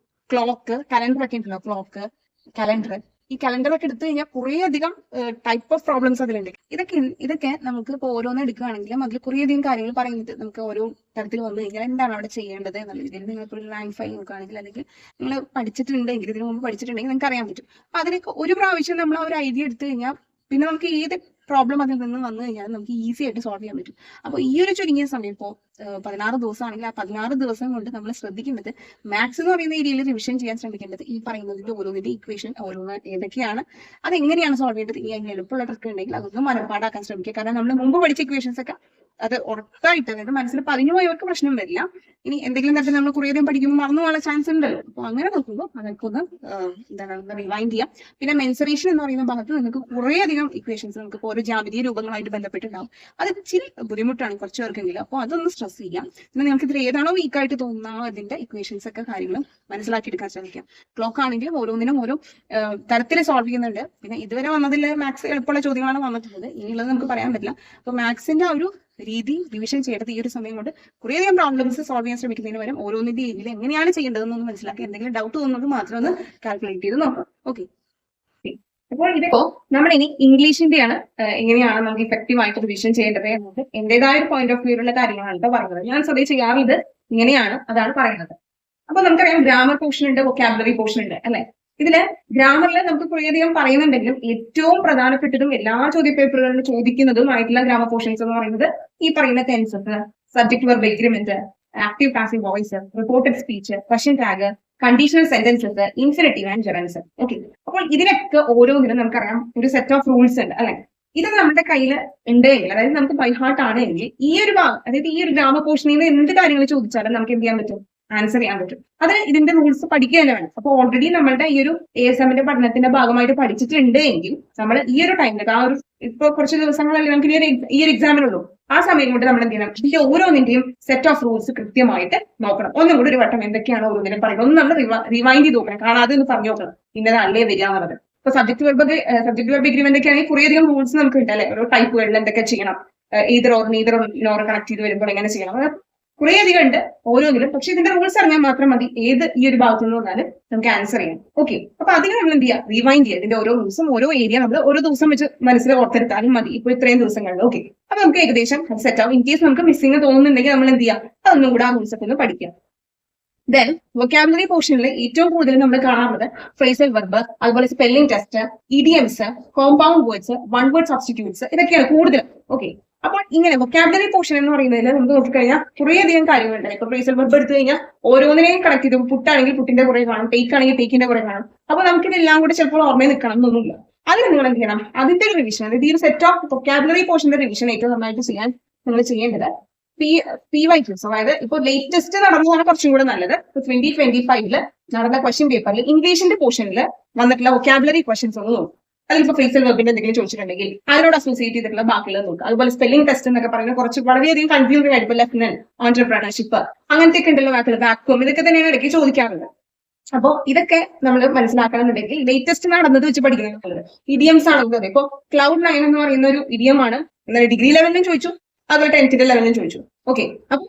ക്ലോക്ക്, കലണ്ടർ ഒക്കെ ഉണ്ടല്ലോ, ക്ലോക്ക്, കലണ്ടർ, ഈ കലണ്ടർ ഒക്കെ എടുത്തു കഴിഞ്ഞാൽ കുറേ അധികം ടൈപ്പ് ഓഫ് പ്രോബ്ലംസ് അതിലുണ്ട്. ഇതൊക്കെ നമുക്ക് ഇപ്പോൾ ഓരോന്ന് എടുക്കുകയാണെങ്കിലും അതിൽ കുറേ അധികം കാര്യങ്ങൾ പറയുന്നത് നമുക്ക് ഓരോ തരത്തിൽ വന്നു കഴിഞ്ഞാൽ എന്താണ് അവിടെ ചെയ്യേണ്ടത് എന്നുള്ള രീതിയിൽ നിങ്ങൾക്ക് ഒരു റാങ്ക് ഫയൽ നോക്കുകയാണെങ്കിൽ അല്ലെങ്കിൽ നിങ്ങൾ പഠിച്ചിട്ടുണ്ടെങ്കിൽ, ഇതിനു മുമ്പ് പഠിച്ചിട്ടുണ്ടെങ്കിൽ നിങ്ങൾക്ക് അറിയാൻ പറ്റും. അപ്പൊ അതിനൊക്കെ ഒരു പ്രാവശ്യം നമ്മൾ ആ ഒരു ഐഡിയ എടുത്തു കഴിഞ്ഞാൽ പിന്നെ നമുക്ക് ഏത് പ്രോബ്ലം അതിൽ നിന്ന് വന്നു കഴിഞ്ഞാൽ നമുക്ക് ഈസി ആയിട്ട് സോൾവ് ചെയ്യാൻ പറ്റും. അപ്പോൾ ഈ ഒരു ചുരുങ്ങിയ സമയം, ഇപ്പോൾ 16 ദിവസമാണെങ്കിൽ ആ 16 ദിവസം കൊണ്ട് നമ്മൾ ശ്രദ്ധിക്കേണ്ടത് മാത്സ് എന്ന് പറയുന്ന ഏരിയയിൽ റിവിഷൻ ചെയ്യാൻ ശ്രമിക്കേണ്ടത് ഈ പറയുന്നതിന്റെ ഓരോന്നിന്റെ ഇക്വേഷൻ ഓരോന്ന് ഏതൊക്കെയാണ്, അതെങ്ങനെയാണ് സോൾവ് ചെയ്യേണ്ടത്, ഈ അതിന് എളുപ്പമുള്ള ട്രിക്ക് ഉണ്ടെങ്കിൽ അതൊന്നും മനപ്പാടാക്കാൻ ശ്രമിക്കുക. കാരണം നമ്മൾ മുമ്പ് പഠിച്ച ഇക്വേഷൻസ് ഒക്കെ അത് ഉറപ്പായിട്ട്, അതായത് മനസ്സിൽ പതിഞ്ഞു പോയവർക്ക് പ്രശ്നം വരില്ല. ഇനി എന്തെങ്കിലും തരത്തിൽ നമ്മൾ കുറേ അധികം പഠിക്കുമ്പോൾ മറന്നു പോകാനുള്ള ചാൻസ് ഉണ്ടല്ലോ. അപ്പൊ അങ്ങനെ നോക്കുമ്പോൾ അതൊക്കെ ഒന്ന് എന്താണ് റിവൈൻഡ് ചെയ്യാം. പിന്നെ മെൻസറേഷൻ എന്ന് പറയുന്ന ഭാഗത്ത് നിങ്ങൾക്ക് കുറേ അധികം ഇക്വേഷൻസ് നമുക്ക് ഓരോ ജാമിതീയ രൂപങ്ങളായിട്ട് ബന്ധപ്പെട്ടുണ്ടാവും. അത് ഇച്ചിരി ബുദ്ധിമുട്ടാണ് കുറച്ച് പേർക്കെങ്കിലും. അപ്പോൾ അതൊന്ന് സ്ട്രെസ് ചെയ്യാം. പിന്നെ നിങ്ങൾക്ക് ഇതിൽ ഏതാണോ വീക്കായിട്ട് തോന്നുന്നോ അതിന്റെ ഇക്വേഷൻസ് ഒക്കെ കാര്യങ്ങളും മനസ്സിലാക്കിയെടുക്കാൻ ശ്രമിക്കാം. ക്ലോക്ക് ആണെങ്കിലും ഓരോന്നിനും ഓരോ തരത്തിൽ സോൾവ് ചെയ്യുന്നുണ്ട്. പിന്നെ ഇതുവരെ വന്നതിൽ മാത്സ് എളുപ്പമുള്ള ചോദ്യങ്ങളാണ് വന്നിട്ടുള്ളത്. ഇനിയുള്ളത് നമുക്ക് പറയാൻ പറ്റില്ല. അപ്പൊ മാത്സിന്റെ ആ ഒരു രീതി റിവിഷൻ ചെയ്യേണ്ടത് ഈ ഒരു സമയം കൊണ്ട് കുറേയധികം പ്രോബ്ലംസ് സോൾവ് ചെയ്യാൻ ശ്രമിക്കുന്നതിന് പകരം ഓരോന്നിന്റെ രീതിയിൽ എങ്ങനെയാണ് ചെയ്യേണ്ടതെന്നൊന്ന് മനസ്സിലാക്കി എന്തെങ്കിലും ഡൗട്ട് തോന്നുന്നത് മാത്രം ഒന്ന് കാൽക്കുലേറ്റ് ചെയ്ത് നോക്കാം. ഓക്കെ, അപ്പോൾ ഇതിപ്പോ നമ്മൾ ഇനി ഇംഗ്ലീഷിന്റെയാണ് എങ്ങനെയാണ് നമുക്ക് ഇഫക്റ്റീവ് ആയിട്ട് റിവിഷൻ ചെയ്യേണ്ടത് എന്നത് എന്റേതായ ഒരു പോയിന്റ് ഓഫ് വ്യൂലുള്ള കാര്യങ്ങളാണ് ഇപ്പോൾ പറയുന്നത്. ഞാൻ സ്വതേ ചെയ്യാറുള്ളത് ഇങ്ങനെയാണ്, അതാണ് പറയുന്നത്. അപ്പൊ നമുക്കറിയാം ഗ്രാമർ പോർഷൻ ഉണ്ട്, വൊക്കാബുലറി പോർഷൻ ഉണ്ട് അല്ലെ. ഇതില് ഗ്രാമറിൽ നമുക്ക് കുറേയധികം പറയുന്നുണ്ടെങ്കിലും ഏറ്റവും പ്രധാനപ്പെട്ടതും എല്ലാ ചോദ്യപേപ്പറുകളിലും ചോദിക്കുന്നതുമായിട്ടുള്ള ഗ്രാമർ പോർഷൻസ് എന്ന് പറയുന്നത് ഈ പറയുന്ന tenses, subject verb agreement, active passive voice, reported speech, question tag, conditional sentences, infinitive and gerunds. Okay, അപ്പോൾ ഇതിനൊക്കെ ഓരോന്നിനും നമുക്കറിയാം ഒരു സെറ്റ് ഓഫ് റൂൾസ് ഉണ്ട് അല്ലെ. ഇത് നമ്മുടെ കയ്യിൽ ഉണ്ട് എങ്കിൽ, അതായത് നമുക്ക് ബൈ ഹാർട്ട് ആണ് എങ്കിൽ ഈ ഒരു ഭാഗം, അതായത് ഈ ഒരു ഗ്രാമർ പോർഷനിൽ നിന്ന് എന്ത് കാര്യങ്ങൾ ചോദിച്ചാലും നമുക്ക് എന്ത് ചെയ്യാൻ പറ്റും, ആൻസർ ചെയ്യാൻ പറ്റും. അത് ഇതിന്റെ റൂൾസ് പഠിക്കുക തന്നെ വേണം. അപ്പൊ ഓൾറെഡി നമ്മളുടെ ഈ ഒരു ASMന്റെ പഠനത്തിന്റെ ഭാഗമായിട്ട് പഠിച്ചിട്ടുണ്ട് എങ്കിൽ നമ്മൾ ഈ ഒരു ടൈമിൽ ആ ഒരു ഇപ്പൊ കുറച്ച് ദിവസങ്ങളല്ലേ നമുക്ക് ഈ ഒരു എക്സാമിനുള്ളൂ, ആ സമയം കൊണ്ട് നമ്മൾ എന്ത് ചെയ്യണം, ഇതിന്റെ ഓരോന്നിന്റെയും സെറ്റ് ഓഫ് റൂൾസ് കൃത്യമായിട്ട് നോക്കണം. ഒന്നും കൂടി ഒരു വട്ടം എന്തൊക്കെയാണ് ഓരോന്നിനും പറയുന്നത് ഒന്ന് നമ്മൾ റിവൈൻഡ് ചെയ്ത് നോക്കണം, കാണാതെ ഒന്ന് പറഞ്ഞു നോക്കണം, ഇന്നതല്ലേ വരിക എന്നുള്ളത്. ഇപ്പൊ സബ്ജക്ട് വെർബ് എഗ്രിമെന്റ് ഒക്കെ ആണെങ്കിൽ കുറേയധികം റൂൾസ് നമുക്ക് ഉണ്ട് അല്ലെ. ഓരോ ടൈപ്പുകളിൽ എന്തൊക്കെ ചെയ്യണം, ether or neither nor connect ചെയ്ത് വരുമ്പോൾ എങ്ങനെ ചെയ്യണം, കുറേ അധികം ഉണ്ട് ഓരോന്നിലും. പക്ഷെ ഇതിന്റെ റൂൾസ് അറിഞ്ഞാൽ മാത്രം മതി ഏത് ഈ ഒരു ഭാഗത്തു നിന്ന് പറഞ്ഞാൽ നമുക്ക് ആൻസർ ചെയ്യാം. ഓക്കെ, അപ്പൊ അതിന് നമ്മൾ എന്ത് ചെയ്യുക, റിവൈൻഡ് ചെയ്യുക. ഇതിന്റെ ഓരോ റൂൾസും ഓരോ ഏരിയ നമ്മൾ ഓരോ ദിവസം വെച്ച് മനസ്സിൽ ഓർത്തെടുത്താലും മതി. ഇപ്പൊ ഇത്രയും ദിവസങ്ങളിൽ ഓക്കെ, അപ്പൊ നമുക്ക് ഏകദേശം സെറ്റ് ആവും. ഇൻ കേസ് നമുക്ക് മിസ്സിംഗ് തോന്നുന്നുണ്ടെങ്കിൽ നമ്മൾ എന്ത് ചെയ്യുക, അതൊന്നും കൂടെ ആ റൂൾസ് ഒക്കെ ഒന്ന് പഠിക്കാം. ദെൻ വൊക്കാബുലറി പോർഷനിൽ ഏറ്റവും കൂടുതൽ നമ്മൾ കാണാറുള്ളത് ഫ്രേസൽ വെർബ്, അതുപോലെ spelling test, idioms, compound words, one word substitutes, ഇതൊക്കെയാണ് കൂടുതൽ. ഓക്കെ, അപ്പോൾ ഇങ്ങനെ വൊക്കാബുലറി പോർഷൻ എന്ന് പറയുന്നതിൽ നമുക്ക് നോക്കിക്കഴിഞ്ഞാൽ കുറേയധികം കാര്യങ്ങളുണ്ട്. ഇപ്പൊ ഫ്രേസൽ വെർബ് എടുത്തു കഴിഞ്ഞാൽ ഓരോന്നിനെയും കണക്ട് ചെയ്ത് പുട്ടാണെങ്കിൽ പുട്ടിന്റെ കുറെ കാണും, ടേക്ക് ആണെങ്കിൽ ടേക്കിന്റെ കുറെ കാണും. അപ്പൊ നമുക്ക് ഇതെല്ലാം കൂടി ചിലപ്പോൾ ഓർമ്മയിൽ നിൽക്കണം എന്നൊന്നുമില്ല. അതിന് നിങ്ങൾ എന്ത് ചെയ്യണം, അതിന്റെ ഒരു റിവിഷൻ, അതായത് ഈ ഒരു സെറ്റ് ഓഫ് വൊക്കാബുലറി പോർഷന്റെ റിവിഷൻ ഏറ്റവും നന്നായിട്ട് ചെയ്യാൻ നിങ്ങൾ ചെയ്യേണ്ടത് PYQs, അതായത് ഇപ്പൊ ലേറ്റസ്റ്റ് നടന്നതാണ് കുറച്ചും കൂടെ നല്ലത്. 2025 നടന്ന ക്വസ്റ്റ്യൻ പേപ്പറിൽ ഇംഗ്ലീഷിന്റെ പോർഷനിൽ വന്നിട്ടുള്ള വൊക്കാബുലറി ക്വസ്റ്റ്യൻസ് ഒന്ന് നോക്കും. അല്ലെങ്കിൽ ഇപ്പൊ ഫ്രേസൽ വെർബിന്റെ എന്തെങ്കിലും ചോദിച്ചിട്ടുണ്ടെങ്കിൽ അതിനോട് അസോസിയേറ്റ് ചെയ്തിട്ടുള്ള ബാക്കിയുള്ളത് നോക്കുക. അതുപോലെ സ്പെല്ലിംഗ് ടെസ്റ്റ് എന്നൊക്കെ പറയുന്നത് കുറച്ച് വളരെയധികം കൺഫ്യൂസിംഗ് ആയിട്ട്, ഇപ്പൊ ലെഫ്റ്റനന്റ്, ഓൺടർപ്രണർഷിപ്പ്, അങ്ങനത്തെ ഒക്കെ ഉണ്ടല്ലോ വാക്കുകൾ, വാക്വം, ഇതൊക്കെ തന്നെയാണ് ഇടയ്ക്ക് ചോദിക്കാറുള്ളത്. അപ്പൊ ഇതൊക്കെ നമ്മൾ മനസ്സിലാക്കണമെന്നുണ്ടെങ്കിൽ ലേറ്റസ്റ്റ് നടന്നത് വെച്ച് പഠിക്കുന്നത്. ഇഡിയംസ് ആണെന്നത് ഇപ്പൊ Cloud9 എന്ന് പറയുന്ന ഒരു ഇഡിയമാണ്, എന്നാൽ ഡിഗ്രി ലെവലിലും ചോദിച്ചു, അതുപോലെ 10th ലെവലിലും ചോദിച്ചു. ഓക്കെ, അപ്പൊ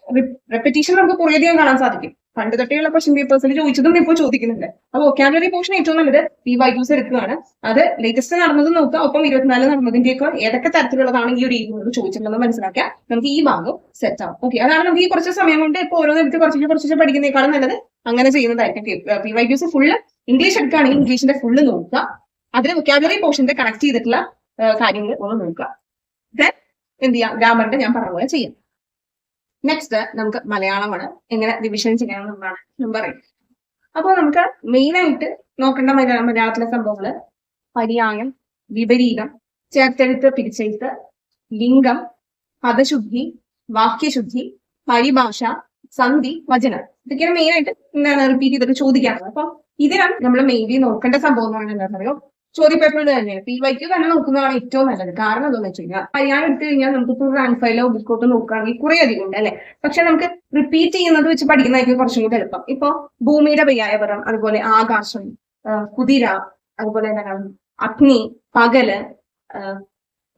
റെപ്പിറ്റീഷൻ നമുക്ക് കുറേയധികം കാണാൻ സാധിക്കും. പണ്ട് തൊട്ടേയുള്ള ക്വസ്റ്റ്യൻ പേപ്പേഴ്സിൽ ചോദിച്ചതും ഇപ്പോൾ ചോദിക്കുന്നുണ്ട്. അപ്പൊ വൊക്കാബുലറി പോർഷൻ ഏറ്റവും നല്ലത് PYQs എടുക്കുകയാണ്. അത് ലേറ്റസ്റ്റ് നടന്നത് നോക്കുക, ഒപ്പം 24 നടന്നതിന്റെയൊക്കെ ഏതൊക്കെ തരത്തിലുള്ളതാണ് ഈ ഒരു രീതിയിൽ ചോദിച്ചിട്ടുള്ളത് മനസ്സിലാക്കുക. നമുക്ക് ഈ ഭാഗം സെറ്റ് ആവും. ഓക്കെ, അതാണ് നമുക്ക് ഈ കുറച്ച് സമയം കൊണ്ട് ഇപ്പോൾ ഓരോ നേരത്തെ കുറച്ച് പഠിക്കുന്നേക്കാളും നല്ലത് അങ്ങനെ ചെയ്യുന്നതായിരിക്കും. PYQs ഫുള്ള് ഇംഗ്ലീഷ് എടുക്കുകയാണെങ്കിൽ ഇംഗ്ലീഷിന്റെ ഫുള്ള് നോക്കുക, അതിന് വൊക്കാബുലറി പോർഷന്റെ കണക്ട് ചെയ്തിട്ടുള്ള കാര്യങ്ങൾ ഒന്ന് നോക്കുക. ദെൻ എന്ത് ചെയ്യാം, ഗ്രാമറിന്റെ ഞാൻ പറഞ്ഞ പോലെ ചെയ്യാം. നെക്സ്റ്റ് നമുക്ക് മലയാളമാണ്, എങ്ങനെ റിവിഷൻ ചെയ്യണമെന്നാണ് ഞാൻ പറയും. അപ്പൊ നമുക്ക് മെയിൻ ആയിട്ട് നോക്കേണ്ട മലയാളത്തിലെ സംഭവങ്ങള് പര്യായം, വിപരീതം, ചേർത്തെഴുത്ത്, പിരിച്ചെഴുത്ത്, ലിംഗം, പദശുദ്ധി, വാക്യശുദ്ധി, പരിഭാഷ, സന്ധി, വചനം. ഇതൊക്കെയാണ് മെയിൻ ആയിട്ട് എന്താണ് റിപ്പീറ്റ് ചെയ്തിട്ട് ചോദിക്കാറുള്ളത്. അപ്പൊ ഇതിനാണ് നമ്മൾ മെയിൻലി നോക്കേണ്ട സംഭവം എന്ന് പറയുന്നത്. എന്താ പറയുക, ചോദ്യ പേപ്പറിൽ തന്നെയാണ് PYQ തന്നെ നോക്കുന്നതാണ് ഏറ്റവും നല്ലത്. കാരണം എന്താണെന്ന് വെച്ച് കഴിഞ്ഞാൽ പര്യായം എടുത്തു കഴിഞ്ഞാൽ നമുക്ക് റാങ്ക് ഫയലോ ബുക്കോട്ടോ നോക്കുകയാണെങ്കിൽ കുറെ അധികം ഉണ്ട് അല്ലെ. പക്ഷെ നമുക്ക് റിപ്പീറ്റ് ചെയ്യുന്നത് വെച്ച് പഠിക്കുന്നതായിരിക്കും കുറച്ചും കൂടി എളുപ്പം. ഇപ്പൊ ഭൂമിയുടെ പര്യായപദം, അതുപോലെ ആകാശം, കുതിര, അതുപോലെ എന്താണ് അഗ്നി, പകല്,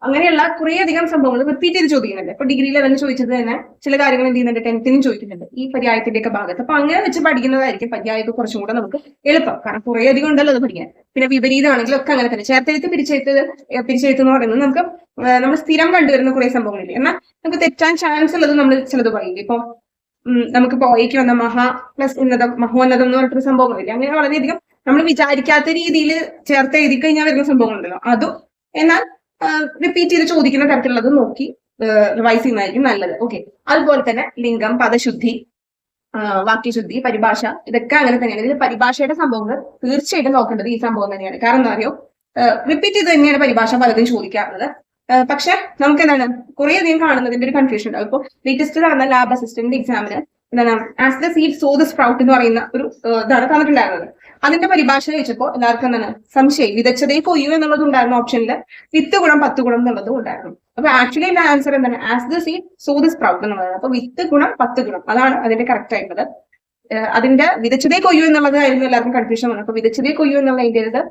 അങ്ങനെയുള്ള കുറെ അധികം സംഭവങ്ങൾ റിപ്പീറ്റ് ചെയ്ത് ചോദിക്കുന്നുണ്ട്. ഇപ്പൊ ഡിഗ്രി ലെവലിൽ ചോദിച്ചത് തന്നെ ചില കാര്യങ്ങൾ എന്ത് ചെയ്യുന്നുണ്ട്, 10th ചോദിക്കുന്നുണ്ട് ഈ പര്യായത്തിന്റെ ഒക്കെ ഭാഗത്ത്. അപ്പൊ അങ്ങനെ വെച്ച് പഠിക്കുന്നതായിരിക്കും പര്യായത്തെ കുറച്ചും കൂടെ നമുക്ക് എളുപ്പം. കാരണം കുറെ അധികം ഉണ്ടല്ലോ അത് പഠിക്കാൻ. പിന്നെ വിപരീതമാണെങ്കിലും ഒക്കെ അങ്ങനെ തന്നെ. ചേർത്തെഴുത്ത്, പിരിച്ചെഴുത്ത് എന്ന് പറയുന്നത് നമുക്ക് നമ്മൾ സ്ഥിരം കണ്ടുവരുന്ന കുറെ സംഭവങ്ങളില്ലേ. എന്നാൽ നമുക്ക് തെറ്റാൻ ചാൻസ് ഉള്ളത് നമ്മൾ ചിലത് പറയില്ല. ഇപ്പൊ നമുക്ക് പോയിക്ക് വന്ന മഹാ പ്ലസ് ഉന്നതം, മഹോന്നതം എന്ന് പറഞ്ഞിട്ടൊരു സംഭവങ്ങളില്ലേ. അങ്ങനെ വളരെയധികം നമ്മൾ വിചാരിക്കാത്ത രീതിയിൽ ചേർത്ത് എഴുതി കഴിഞ്ഞാൽ വരുന്ന സംഭവങ്ങളുണ്ടല്ലോ. അതും എന്നാൽ റിപ്പീറ്റ് ചെയ്ത് ചോദിക്കുന്ന തരത്തിലുള്ളത് നോക്കി റിവൈസ് ചെയ്യുന്നതായിരിക്കും നല്ലത്. ഓക്കെ. അതുപോലെ തന്നെ ലിംഗം, പദശുദ്ധി, വാക്യശുദ്ധി, പരിഭാഷ, ഇതൊക്കെ അങ്ങനെ തന്നെയാണ്. ഇതിൽ പരിഭാഷയുടെ സംഭവങ്ങൾ തീർച്ചയായിട്ടും നോക്കേണ്ടത് ഈ സംഭവം തന്നെയാണ്. കാരണം എന്താ അറിയോ, റിപ്പീറ്റ് ചെയ്ത് തന്നെയാണ് പരിഭാഷ പലതും ചോദിക്കാറുള്ളത്. പക്ഷെ നമുക്ക് എന്താണ് കുറെ അധികം കാണുന്നതിന്റെ ഒരു കൺഫ്യൂഷൻ ഉണ്ടാവും. ഇപ്പോൾ ലേറ്റസ്റ്റ് നടന്ന ലാബ് അസിസ്റ്റന്റ് എക്സാമിന് എന്താണ് as the seed so the sprout എന്ന് പറയുന്ന ഒരു ഇതാണ് തന്നിട്ടുണ്ടായിരുന്നത്. അതിന്റെ പരിഭാഷ വെച്ചപ്പോൾ എല്ലാവർക്കും എന്താണ് സംശയം, വിതച്ചതേ കൊയ്യൂ എന്നുള്ളത് ഉണ്ടായിരുന്നു ഓപ്ഷനിൽ, 10 ഗുണം 10 ഗുണം എന്നുള്ളത് ഉണ്ടായിരുന്നു. അപ്പൊ ആക്ച്വലി എന്റെ ആൻസർ എന്താണ്, as the seed so the sprout എന്നുള്ളതാണ്. അപ്പൊ 10 ഗുണം 10 ഗുണം അതാണ് അതിന്റെ കറക്റ്റ് ആയിട്ടുള്ളത്. അതിന്റെ വിതച്ചതേ കൊയ്യൂ എന്നുള്ളതായിരുന്നു എല്ലാവർക്കും കൺഫ്യൂഷൻ വന്നത്. അപ്പൊ വിതച്ചതേ കൊയ്യൂ എന്നുള്ള അതിന്റെ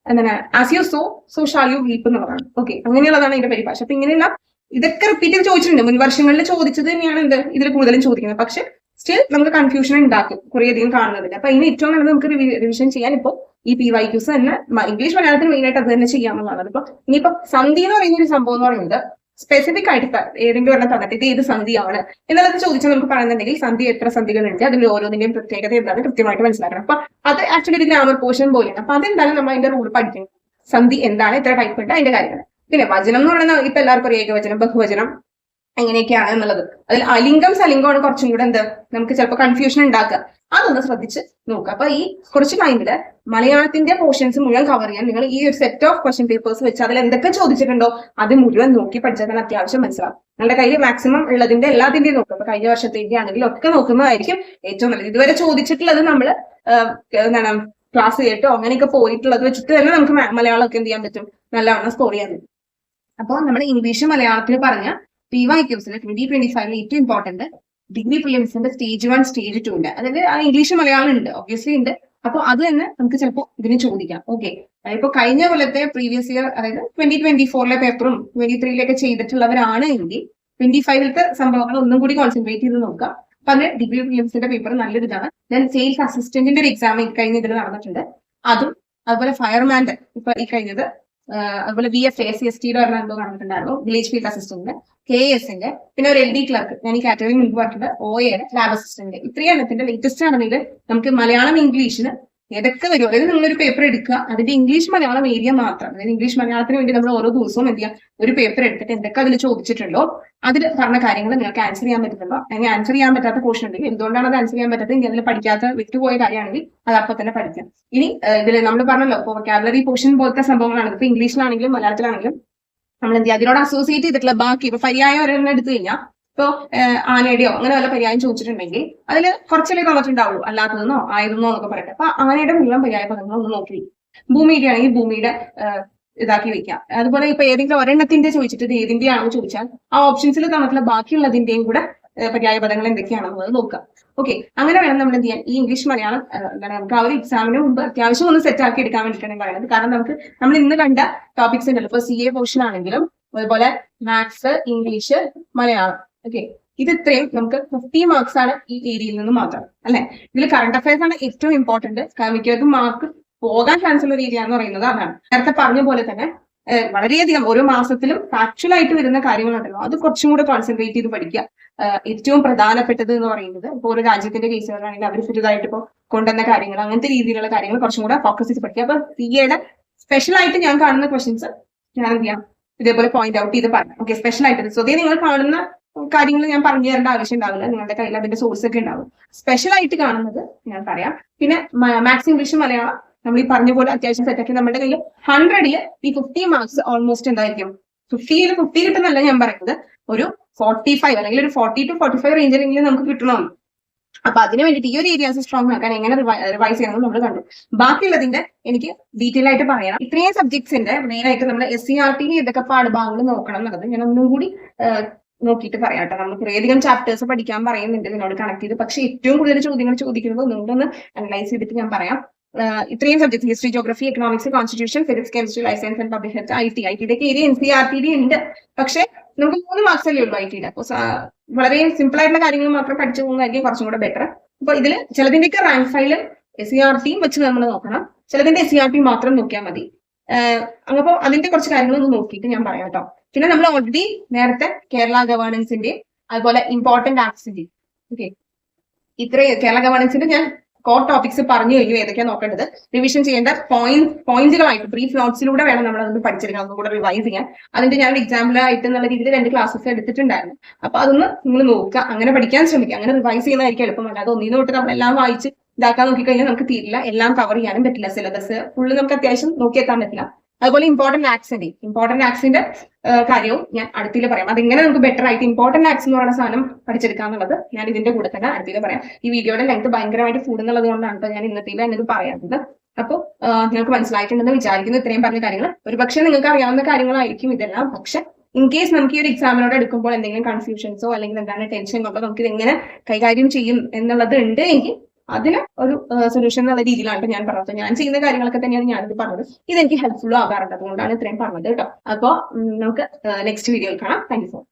എന്താണ് as you so shall U റീപ്പ് എന്നുള്ളതാണ്. ഓക്കെ, അങ്ങനെയുള്ളതാണ് അതിന്റെ പരിഭാഷ. അപ്പൊ ഇങ്ങനെയുള്ള ഇതൊക്കെ റിപ്പീറ്റ് ചെയ്ത് ചോദിച്ചിട്ടുണ്ട്. മുൻ വർഷങ്ങളിൽ ചോദിച്ചത് തന്നെയാണ് എന്ത് ഇതിൽ കൂടുതലും ചോദിക്കുന്നത്. പക്ഷെ സ്റ്റിൽ നമുക്ക് കൺഫ്യൂഷൻ ഉണ്ടാക്കും കുറെ അധികം കാണുന്നതില്ല. അപ്പൊ ഇതിന് ഏറ്റവും നല്ലത് നമുക്ക് റിവിഷൻ ചെയ്യാൻ ഇപ്പോൾ ഈ PYQs തന്നെ ഇംഗ്ലീഷ് മലയാളത്തിൽ മെയിൻ ആയിട്ട് അത് തന്നെ ചെയ്യാമെന്നുള്ളതാണ്. ഇപ്പൊ ഇനിയിപ്പോ സന്ധി എന്ന് പറയുന്ന ഒരു സംഭവം എന്ന് പറയുന്നത് സ്പെസിഫിക് ആയിട്ട് ഏതെങ്കിലും ഒരെണ്ണം തന്നിട്ട് ഇത് ഏത് സന്ധിയാണ് എന്നുള്ളത് ചോദിച്ചാൽ നമുക്ക് പറയുന്നുണ്ടെങ്കിൽ സന്ധി എത്ര സന്ധികളുണ്ട്, അതിൽ ഓരോന്നിന്റെയും പ്രത്യേകത എന്താണ് കൃത്യമായിട്ട് മനസ്സിലാക്കണം. അപ്പൊ അത് ആക്ച്വലി ഒരു ഗ്രാമർ പോർഷൻ പോലെയാണ്. അപ്പൊ അതെന്താണ് നമ്മൾ അതിന്റെ റൂൾ പഠിക്കുന്നത്, സന്ധി എന്താണ്, എത്ര ടൈപ്പ് ഉണ്ട്, അതിന്റെ കാര്യങ്ങൾ. പിന്നെ വചനം എന്ന് പറയുന്നത് ഇപ്പൊ എല്ലാവർക്കും ഒരു ഏകവചനം, ബഹുവചനം എങ്ങനെയൊക്കെയാണ് എന്നുള്ളത്. അതിൽ അലിംഗം സലിംഗമാണ് കുറച്ചും കൂടെ എന്ത് നമുക്ക് ചിലപ്പോൾ കൺഫ്യൂഷൻ ഉണ്ടാക്കുക. അതൊന്ന് ശ്രദ്ധിച്ച് നോക്കുക. അപ്പൊ ഈ കുറച്ച് ടൈമില് മലയാളത്തിന്റെ പോർഷൻസ് മുഴുവൻ കവർ ചെയ്യാൻ നിങ്ങൾ ഈ ഒരു സെറ്റ് ഓഫ് ക്വസ്റ്റ്യൻ പേപ്പേഴ്സ് വെച്ച് അതിൽ എന്തൊക്കെ ചോദിച്ചിട്ടുണ്ടോ അത് മുഴുവൻ നോക്കി പഠിച്ചാൽ അത്യാവശ്യം മനസ്സിലാവും. നിങ്ങളുടെ കയ്യിൽ മാക്സിമം ഉള്ളതിന്റെ എല്ലാത്തിന്റെയും നോക്കുക. അപ്പൊ കഴിഞ്ഞ വർഷത്തേക്ക് ആണെങ്കിലും ഒക്കെ നോക്കുന്നതായിരിക്കും ഏറ്റവും നല്ലത്. ഇതുവരെ ചോദിച്ചിട്ടുള്ളത് നമ്മൾ എന്താണ് ക്ലാസ് കേട്ടോ അങ്ങനെയൊക്കെ പോയിട്ടുള്ളത് വെച്ചിട്ട് തന്നെ നമുക്ക് മലയാളം ഒക്കെ എന്ത് ചെയ്യാൻ പറ്റും, നല്ലവണ്ണം സ്കോർ ചെയ്യാൻ പറ്റും. അപ്പോൾ നമ്മൾ ഇംഗ്ലീഷ് മലയാളത്തിൽ പറഞ്ഞ PYQs 2025 ഏറ്റവും ഇമ്പോർട്ടന്റ് ഡിഗ്രി പ്രിലിംസിന്റെ സ്റ്റേജ് 1 സ്റ്റേജ് 2 ഉണ്ട്. അതായത് ആ ഇംഗ്ലീഷ് മലയാളം ഉണ്ട്, ഒബ്വിയസ്ലി ഉണ്ട്. അപ്പൊ അത് തന്നെ നമുക്ക് ചിലപ്പോൾ ഇതിന് ചോദിക്കാം. ഓക്കെ, ഇപ്പൊ കഴിഞ്ഞ കൊല്ലത്തെ പ്രീവിയസ് ഇയർ അതായത് 2024 പേപ്പറും 2023 ചെയ്തിട്ടുള്ളവരാണ് എങ്കിൽ 25 സംഭവങ്ങൾ ഒന്നും കൂടി കോൺസെൻട്രേറ്റ് ചെയ്ത് നോക്കാം. അപ്പൊ അതിന് ഡിഗ്രി പ്രിലിംസിന്റെ പേപ്പർ നല്ലൊരു ഇതാണ്. ദെൻ സെയിൽസ് അസിസ്റ്റന്റിന്റെ ഒരു എക്സാം കഴിഞ്ഞ ഇതിൽ നടന്നിട്ടുണ്ട്, അതും അതുപോലെ ഫയർമാന്റെ ഇപ്പൊ ഈ കഴിഞ്ഞത്, അതുപോലെ VFA CST എന്തോ നടന്നിട്ടുണ്ടായിരുന്നു, വില്ലേജ് ഫീൽഡ് അസിസ്റ്റന്റ്, KS-ന്റെ, പിന്നെ ഒരു LD ക്ലർക്ക്, ഞാൻ ഈ കാറ്റഗറി മുൻപ് പറഞ്ഞിട്ടുണ്ട്, OA ലാബ് അസിസ്റ്റന്റ്. ഇത്രയും എണ്ണത്തിന്റെ ലേറ്റസ്റ്റ് ആണെങ്കിൽ നമുക്ക് മലയാളം ഇംഗ്ലീഷിന് ഏതൊക്കെ വരും. അതായത് നിങ്ങളൊരു പേപ്പർ എടുക്കുക, അതിന്റെ ഇംഗ്ലീഷ് മലയാളം ഏരിയ മാത്രം, അതായത് ഇംഗ്ലീഷ് മലയാളത്തിന് വേണ്ടി നമ്മൾ ഓരോ ദിവസവും എന്ത് ചെയ്യാം, ഒരു പേപ്പർ എടുത്തിട്ട് എന്തൊക്കെ അതിൽ ചോദിച്ചിട്ടുണ്ടോ അതിൽ പറഞ്ഞ കാര്യങ്ങൾ നിങ്ങൾക്ക് ആൻസർ ചെയ്യാൻ പറ്റുന്നുണ്ടോ, അല്ലെങ്കിൽ ആൻസർ ചെയ്യാൻ പറ്റാത്ത പോർഷൻ ഉണ്ടെങ്കിൽ എന്തുകൊണ്ടാണ് അത് ആൻസർ ചെയ്യാൻ പറ്റാത്തത്, ഇനി അതിൽ പഠിക്കാത്ത വിട്ടുപോയ കാര്യമാണെങ്കിൽ അത് അപ്പോൾ തന്നെ പഠിക്കാം. ഇനി ഇതിൽ നമ്മൾ പറഞ്ഞല്ലോ ഇപ്പോൾ വൊക്കാബുലറി പോർഷൻ പോലത്തെ സംഭവങ്ങളാണ്. ഇപ്പൊ ഇംഗ്ലീഷിലാണെങ്കിലും മലയാളത്തിലാണെങ്കിലും നമ്മൾ എന്ത് ചെയ്യുക, അതിനോട് അസോസിയേറ്റ് ചെയ്തിട്ടുള്ള ബാക്കി ഇപ്പൊ പര്യായം ഒരെണ്ണം എടുത്തു കഴിഞ്ഞാൽ ഇപ്പൊ ആനയുടെയോ അങ്ങനെ വല്ല പര്യായം ചോദിച്ചിട്ടുണ്ടെങ്കിൽ അതിൽ കുറച്ചല്ലേ തന്നിട്ടുണ്ടാവുള്ളൂ, അല്ലാത്തതെന്നോ ആയതെന്നോ എന്നൊക്കെ പറയട്ടെ. അപ്പൊ ആനയുടെ മുഴുവൻ പര്യായ പദങ്ങൾ ഒന്ന് നോക്കി വയ്ക്കും. ഭൂമിയുടെ ആണെങ്കിൽ ഭൂമിയുടെ ഇതാക്കി വെക്കാം. അതുപോലെ ഇപ്പൊ ഏതെങ്കിലും ഒരെണ്ണത്തിന്റെ ചോദിച്ചിട്ട് ഇത് ഏതിന്റെ ആണെന്ന് ചോദിച്ചാൽ ആ ഓപ്ഷൻസിൽ തന്നിട്ടുള്ള ബാക്കിയുള്ളതിന്റെയും കൂടെ പര്യായ പദങ്ങൾ എന്തൊക്കെയാണെന്നുള്ളത് നോക്കാം. ഓക്കെ, അങ്ങനെ വേണം നമ്മൾ എന്ത് ചെയ്യാൻ ഈ ഇംഗ്ലീഷ് മലയാളം എന്താണ് നമുക്ക് ആ ഒരു എക്സാമിന് മുമ്പ് അത്യാവശ്യം ഒന്ന് സെറ്റ് ആക്കി എടുക്കാൻ വേണ്ടിയിട്ടാണ് പറയുന്നത്. കാരണം നമ്മൾ ഇന്ന് കണ്ട ടോപ്പിക്സ് ഉണ്ടല്ലോ, ഇപ്പൊ CA പോർഷൻ ആണെങ്കിലും അതുപോലെ മാത്സ്, ഇംഗ്ലീഷ്, മലയാളം. ഓക്കെ, ഇത് ഇത്രയും നമുക്ക് 50 മാർക്സ് ആണ് ഈ ഏരിയയിൽ നിന്ന് മാത്രം അല്ലെ. ഇതിൽ കറണ്ട് അഫയേഴ്സ് ആണ് ഏറ്റവും ഇമ്പോർട്ടന്റ്. മിക്കവർക്കും മാർക്ക് പോകാൻ ചാൻസ് ഉള്ള ഒരു ഏരിയ എന്ന് പറയുന്നത് അതാണ്. നേരത്തെ പറഞ്ഞ പോലെ തന്നെ വളരെയധികം ഓരോ മാസത്തിലും ഫാക്ച്വൽ ആയിട്ട് വരുന്ന കാര്യങ്ങളുണ്ടല്ലോ, അത് കുറച്ചും കൂടെ കോൺസെൻട്രേറ്റ് ചെയ്ത് പഠിക്കുക. ഏറ്റവും പ്രധാനപ്പെട്ടത് എന്ന് പറയുന്നത് ഇപ്പോൾ ഒരു രാജ്യത്തിന്റെ കേസുകളാണെങ്കിൽ അവർ പുതുതായിട്ട് ഇപ്പോൾ കൊണ്ടുവന്ന കാര്യങ്ങൾ, അങ്ങനത്തെ രീതിയിലുള്ള കാര്യങ്ങൾ കുറച്ചും കൂടെ ഫോക്കസ് ചെയ്ത് പഠിക്കുക. അപ്പൊ CA-യുടെ സ്പെഷ്യൽ ആയിട്ട് ഞാൻ കാണുന്ന ക്വസ്റ്റ്യൻസ് ഞാൻ എന്ത് ചെയ്യാം ഇതേപോലെ പോയിന്റ് ഔട്ട് ചെയ്ത് പറഞ്ഞു. ഓക്കെ, സ്പെഷ്യൽ ആയിട്ട് സ്വതേ നിങ്ങൾ കാണുന്ന കാര്യങ്ങൾ ഞാൻ പറഞ്ഞു തരേണ്ട ആവശ്യം ഉണ്ടാവില്ല, നിങ്ങളുടെ കയ്യിൽ അതിന്റെ സോഴ്സ് ഒക്കെ ഉണ്ടാവും. സ്പെഷ്യൽ ആയിട്ട് കാണുന്നത് ഞാൻ പറയാം. പിന്നെ മാത്സ്, ഇംഗ്ലീഷ്, മലയാളം നമ്മൾ ഈ പറഞ്ഞ പോലെ അത്യാവശ്യം സെറ്റാക്കി നമ്മുടെ കയ്യിൽ 100ൽ ഈ 50 മാർക്സ് ഓൾമോസ്റ്റ് എന്തായിരിക്കും, 50 കിട്ടുന്നല്ല ഞാൻ പറയുന്നത്, ഒരു 45 അല്ലെങ്കിൽ ഒരു 40 to 45 റേഞ്ചിലെങ്കിലും നമുക്ക് കിട്ടണം. അപ്പൊ അതിന് വേണ്ടിയിട്ട് ഈ ഒരു ഏരിയാസ് സ്ട്രോങ് ആക്കാൻ എങ്ങനെ റിവൈസ് ചെയ്യണമെന്ന് നമ്മൾ കണ്ടു. ബാക്കിയുള്ളതിന്റെ എനിക്ക് ഡീറ്റെയിൽ ആയിട്ട് പറയണം. ഇത്രയും സബ്ജക്ട്സിന്റെ മെയിൻ ആയിട്ട് നമ്മൾ SCERT ഏതൊക്കെ പാഠഭാഗങ്ങൾ നോക്കണം എന്നുള്ളത് ഞാൻ ഒന്നും കൂടി നോക്കിയിട്ട് പറയാം കേട്ടോ. നമ്മൾ കുറേയധികം ചാപ്റ്റേഴ്സ് പഠിക്കാൻ പറയുന്നുണ്ട് ഇതിനോട് കണക്ട് ചെയ്ത്, പക്ഷെ ഏറ്റവും കൂടുതൽ ചോദ്യങ്ങൾ ചോദിക്കുന്നത് ഒന്നുകൂടെ ഒന്ന് അനലൈസ് ചെയ്തിട്ട് ഞാൻ പറയാം. ഇത്രയും subject history, geography, economics, constitution, physics, chemistry, life science and public health, ഐടിയുടെ ഏരിയ NCERT ഉണ്ട്. പക്ഷെ നമുക്ക് 3 മാർക്സ് അല്ലേ ഉള്ളൂ ഐടിയുടെ. അപ്പൊ വളരെ സിമ്പിൾ ആയിട്ടുള്ള കാര്യങ്ങൾ മാത്രം പഠിച്ചു പോകുന്നതായിരിക്കും കുറച്ചും കൂടെ ബെറ്റർ. അപ്പൊ ഇതിൽ ചിലതിന്റെയൊക്കെ റാങ്ക് ഫയലും SCERT വെച്ച് നമ്മൾ നോക്കണം, ചിലതിന്റെ SCERT മാത്രം നോക്കിയാൽ മതി. അപ്പോൾ അതിന്റെ കുറച്ച് കാര്യങ്ങളൊന്ന് നോക്കിയിട്ട് ഞാൻ പറയാം കേട്ടോ. പിന്നെ നമ്മൾ ഓൾറെഡി നേരത്തെ കേരള ഗവേണൻസിന്റെ അതുപോലെ ഇമ്പോർട്ടന്റ് ആക്ട്സിന്റെ ഇത്രയും കേരള ഗവേണൻസിന്റെ ഞാൻ കോർ ടോപ്പിക്സ് പറഞ്ഞു കഴിഞ്ഞു, ഏതൊക്കെയാണ് നോക്കേണ്ടത്, റിവിഷൻ ചെയ്യേണ്ട പോയിന്റുകളായിട്ട് ബ്രീഫ് നോട്ട്സിലൂടെ വേണം നമ്മൾ അതൊന്ന് പഠിച്ചെടുക്കാൻ, ഒന്നും കൂടെ റിവൈസ് ചെയ്യാൻ. അതിന്റെ ഞാൻ എക്സാമ്പിൾ ആയിട്ട് എന്നുള്ള രീതിയിൽ 2 ക്ലാസ്സസ് എടുത്തിട്ടുണ്ടായിരുന്നു. അപ്പൊ അതൊന്ന് നിങ്ങൾ നോക്കുക, അങ്ങനെ പഠിക്കാൻ ശ്രമിക്കുക. അങ്ങനെ റിവൈസ് ചെയ്യുന്നതായിരിക്കും എളുപ്പം. അല്ലാതെ ഒന്നിനു തൊട്ട് നമ്മളെല്ലാം വായിച്ച് ഇതാക്കാൻ നോക്കിക്കഴിഞ്ഞാൽ നമുക്ക് തീരില്ല, എല്ലാം കവർ ചെയ്യാനും പറ്റില്ല. സിലബസ് ഫുള്ള് നമുക്ക് അത്യാവശ്യം നോക്കിയെത്താൻ പറ്റില്ല. അതുപോലെ ഇമ്പോർട്ടന്റ് ആക്സിന്റെ കാര്യവും ഞാൻ അടുത്തിൽ പറയാം. അതെങ്ങനെ നമുക്ക് ബെറ്റർ ആയിട്ട് ഇമ്പോർട്ടന്റ് ആക്സ് എന്ന് പറയുന്ന സാധനം പഠിച്ചെടുക്കാന്നുള്ളത് ഞാൻ ഇതിന്റെ കൂടെ തന്നെ അടുത്തിൽ പറയാം. ഈ വീഡിയോയുടെ ലെങ്ത് ഭയങ്കരമായിട്ട് കൂടുന്നുള്ളത് കൊണ്ടാണ് ഞാൻ ഇന്നത്തെ എന്നത് പറയുന്നത്. അപ്പോൾ നിങ്ങൾക്ക് മനസ്സിലായിട്ടുണ്ടെന്ന് വിചാരിക്കുന്നു ഇത്രയും പറഞ്ഞ കാര്യങ്ങൾ. ഒരുപക്ഷെ നിങ്ങൾക്ക് അറിയാവുന്ന കാര്യങ്ങളായിരിക്കും ഇതെല്ലാം. പക്ഷെ ഇൻ കേസ് നമുക്ക് ഈ ഒരു എക്സാമിനോട് എടുക്കുമ്പോൾ എന്തെങ്കിലും കൺഫ്യൂഷൻസോ അല്ലെങ്കിൽ എന്താണ് ടെൻഷൻ കൊണ്ടോ നമുക്ക് ഇത് എങ്ങനെ കൈകാര്യം ചെയ്യും എന്നുള്ളത് ഉണ്ട് എങ്കിൽ അതിന് ഒരു സൊല്യൂഷൻ എന്നുള്ള രീതിയിലാണ് ഞാൻ പറഞ്ഞത്. ഞാൻ ചെയ്യുന്ന കാര്യങ്ങളൊക്കെ തന്നെയാണ് ഞാനിത് പറഞ്ഞത്. ഇതെനിക്ക് ഹെൽപ്ഫുൾ ആകാറുണ്ട്, അതുകൊണ്ടാണ് ഇത്രയും പറഞ്ഞത് കേട്ടോ. അപ്പോൾ നമുക്ക് നെക്സ്റ്റ് വീഡിയോയിൽ കാണാം. Thank you so much.